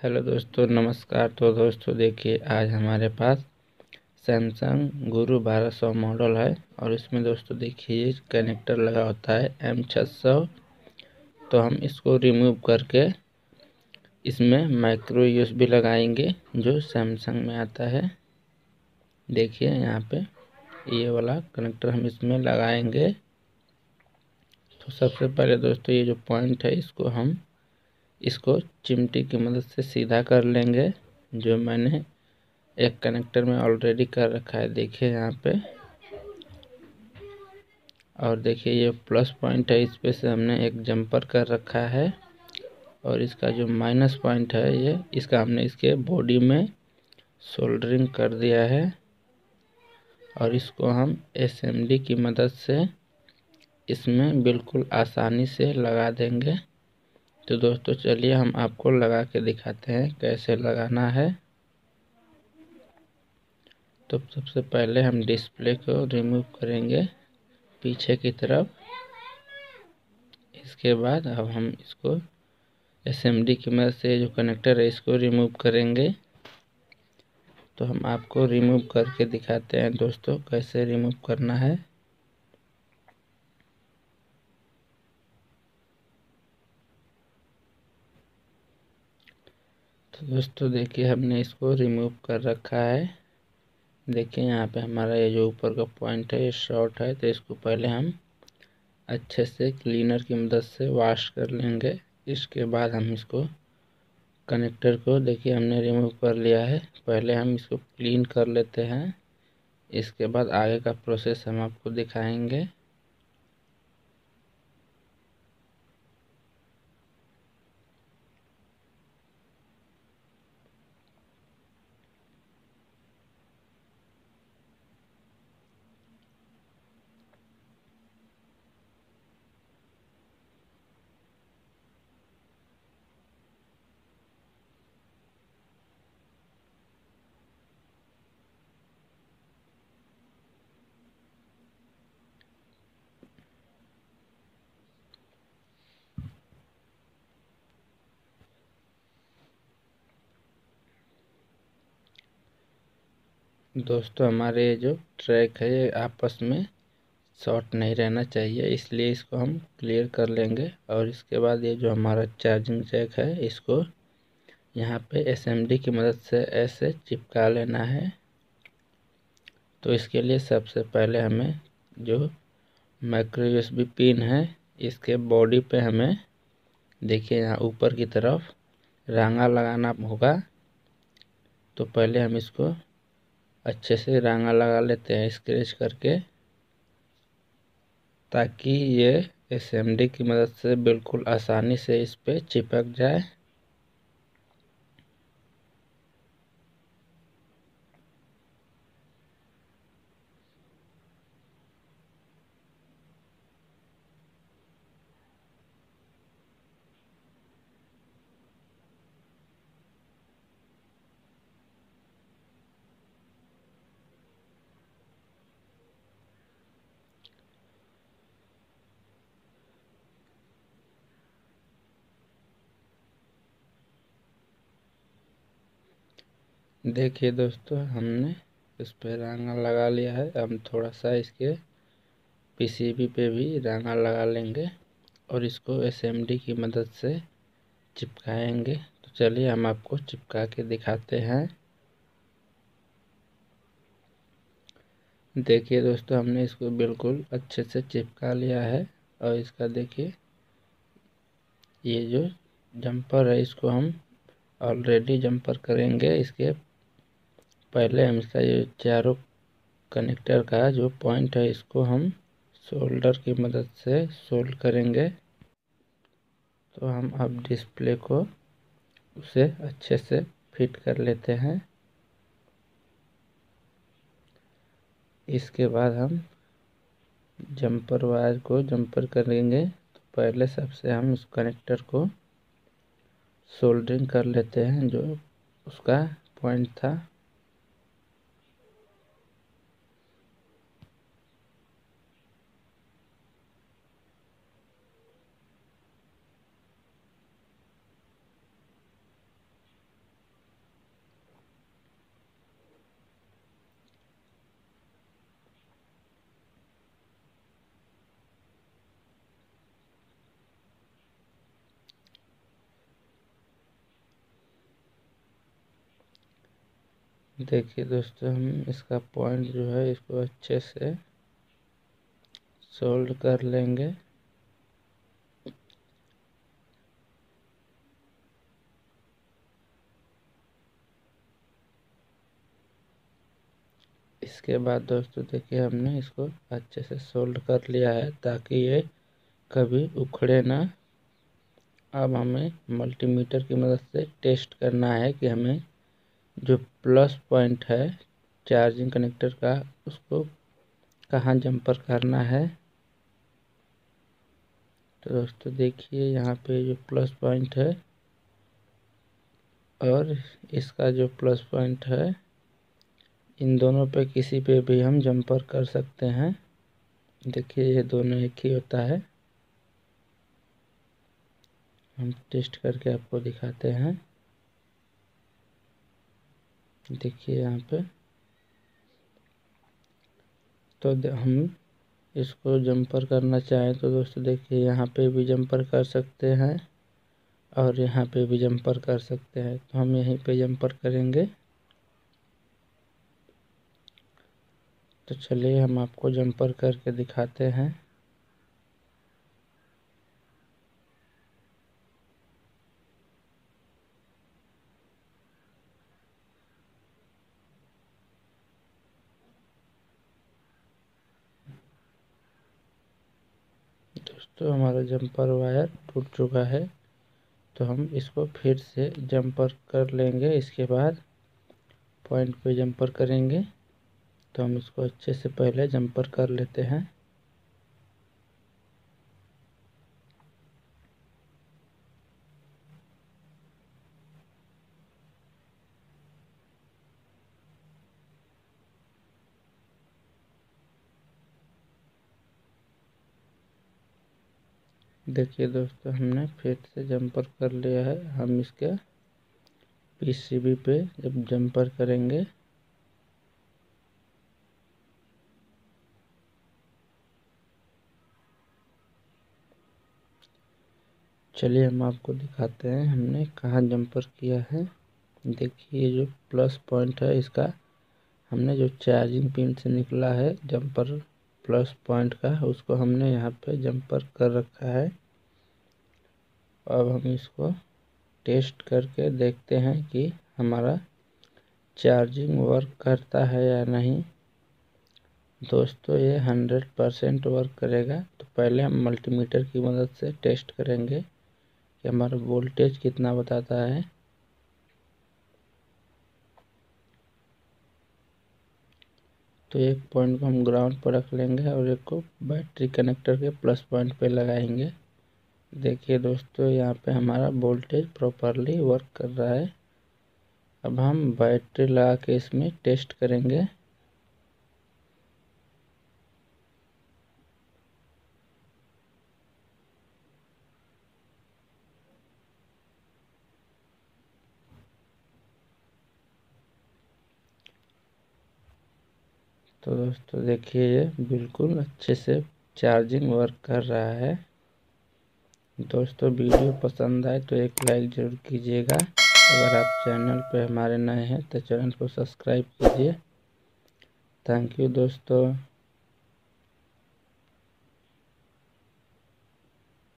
Hello दोस्तों, नमस्कार। तो दोस्तों देखिए, आज हमारे पास सैमसंग गुरु 1200 मॉडल है और इसमें दोस्तों देखिए ये कनेक्टर लगा होता है M600। तो हम इसको रिमूव करके इसमें माइक्रो USB लगाएंगे जो सैमसंग में आता है। देखिए यहाँ पे ये वाला कनेक्टर हम इसमें लगाएंगे। तो सबसे पहले दोस्तों ये जो पॉइंट है इसको चिमटी की मदद से सीधा कर लेंगे, जो मैंने एक कनेक्टर में ऑलरेडी कर रखा है। देखिए यहाँ पे, और देखिए ये प्लस पॉइंट है, इस पे से हमने एक जंपर कर रखा है। और इसका जो माइनस पॉइंट है ये इसका हमने इसके बॉडी में सोल्डरिंग कर दिया है और इसको हम SMD की मदद से इसमें बिल्कुल आसानी से लगा देंगे। तो दोस्तों चलिए हम आपको लगा के दिखाते हैं कैसे लगाना है। तो सबसे पहले हम डिस्प्ले को रिमूव करेंगे पीछे की तरफ। इसके बाद अब हम इसको SMD की मदद से जो कनेक्टर है इसको रिमूव करेंगे। तो हम आपको रिमूव करके दिखाते हैं दोस्तों कैसे रिमूव करना है। तो दोस्तों देखिए हमने इसको रिमूव कर रखा है। देखिए यहाँ पे हमारा ये जो ऊपर का पॉइंट है ये शॉर्ट है, तो इसको पहले हम अच्छे से क्लीनर की मदद से वॉश कर लेंगे। इसके बाद हम इसको कनेक्टर को देखिए हमने रिमूव कर लिया है। पहले हम इसको क्लीन कर लेते हैं, इसके बाद आगे का प्रोसेस हम आपको दिखाएंगे। दोस्तों हमारे ये जो ट्रैक है ये आपस में शॉर्ट नहीं रहना चाहिए, इसलिए इसको हम क्लियर कर लेंगे। और इसके बाद ये जो हमारा चार्जिंग जैक है इसको यहाँ पे SMD की मदद से ऐसे चिपका लेना है। तो इसके लिए सबसे पहले हमें जो माइक्रो USB पिन है इसके बॉडी पे हमें देखिए यहाँ ऊपर की तरफ रांगा लगाना होगा। तो पहले हम इसको अच्छे से रांगा लगा लेते हैं स्क्रैच करके, ताकि ये SMD की मदद से बिल्कुल आसानी से इस पे चिपक जाए। देखिए दोस्तों हमने इस पे रांगा लगा लिया है। हम थोड़ा सा इसके PCB पे भी रांगा लगा लेंगे और इसको SMD की मदद से चिपकाएंगे। तो चलिए हम आपको चिपका के दिखाते हैं। देखिए दोस्तों हमने इसको बिल्कुल अच्छे से चिपका लिया है। और इसका देखिए ये जो जंपर है इसको हम ऑलरेडी जंपर करेंगे। इसके पहले हम इसका ये चारों कनेक्टर का जो पॉइंट है इसको हम सोल्डर की मदद से सोल्ड करेंगे। तो हम अब डिस्प्ले को उसे अच्छे से फिट कर लेते हैं। इसके बाद हम जंपर वायर को जंपर करेंगे। तो पहले सबसे हम इस कनेक्टर को सोल्डरिंग कर लेते हैं जो उसका पॉइंट था। देखिए दोस्तों, हम इसका पॉइंट जो है इसको अच्छे से सोल्ड कर लेंगे। इसके बाद दोस्तों देखिए, हमने इसको अच्छे से सोल्ड कर लिया है ताकि ये कभी उखड़े ना। अब हमें मल्टीमीटर की मदद से टेस्ट करना है कि हमें जो प्लस पॉइंट है चार्जिंग कनेक्टर का उसको कहाँ जंपर करना है। तो दोस्तों देखिए, यहाँ पे जो प्लस पॉइंट है और इसका जो प्लस पॉइंट है, इन दोनों पे किसी पे भी हम जंपर कर सकते हैं। देखिए ये दोनों एक ही होता है। हम टेस्ट करके आपको दिखाते हैं। देखिए यहाँ पे तो हम इसको जंपर करना चाहें तो दोस्तों देखिए, यहाँ पे भी जंपर कर सकते हैं और यहाँ पे भी जंपर कर सकते हैं। तो हम यहीं पे जंपर करेंगे। तो चलिए हम आपको जंपर करके दिखाते हैं। दोस्तों हमारा जंपर वायर टूट चुका है, तो हम इसको फिर से जंपर कर लेंगे। इसके बाद पॉइंट पे जंपर करेंगे। तो हम इसको अच्छे से पहले जंपर कर लेते हैं। देखिए दोस्तों, हमने फिर से जंपर कर लिया है। हम इसके पीसीबी पे जब जंपर करेंगे चलिए हम आपको दिखाते हैं हमने कहाँ जंपर किया है। देखिए जो प्लस पॉइंट है इसका, हमने जो चार्जिंग पिन से निकला है जंपर प्लस पॉइंट का, उसको हमने यहाँ पे जंपर कर रखा है। अब हम इसको टेस्ट करके देखते हैं कि हमारा चार्जिंग वर्क करता है या नहीं। दोस्तों ये 100% वर्क करेगा। तो पहले हम मल्टीमीटर की मदद से टेस्ट करेंगे कि हमारा वोल्टेज कितना बताता है। तो एक पॉइंट को हम ग्राउंड पर रख लेंगे और एक को बैटरी कनेक्टर के प्लस पॉइंट पे लगाएंगे। देखिए दोस्तों, यहाँ पे हमारा वोल्टेज प्रॉपरली वर्क कर रहा है। अब हम बैटरी लगा के इसमें टेस्ट करेंगे। तो दोस्तों देखिए, ये बिल्कुल अच्छे से चार्जिंग वर्क कर रहा है। दोस्तों वीडियो पसंद आए तो एक लाइक ज़रूर कीजिएगा। अगर आप चैनल पे हमारे नए हैं तो चैनल को सब्सक्राइब कीजिए। थैंक यू दोस्तों।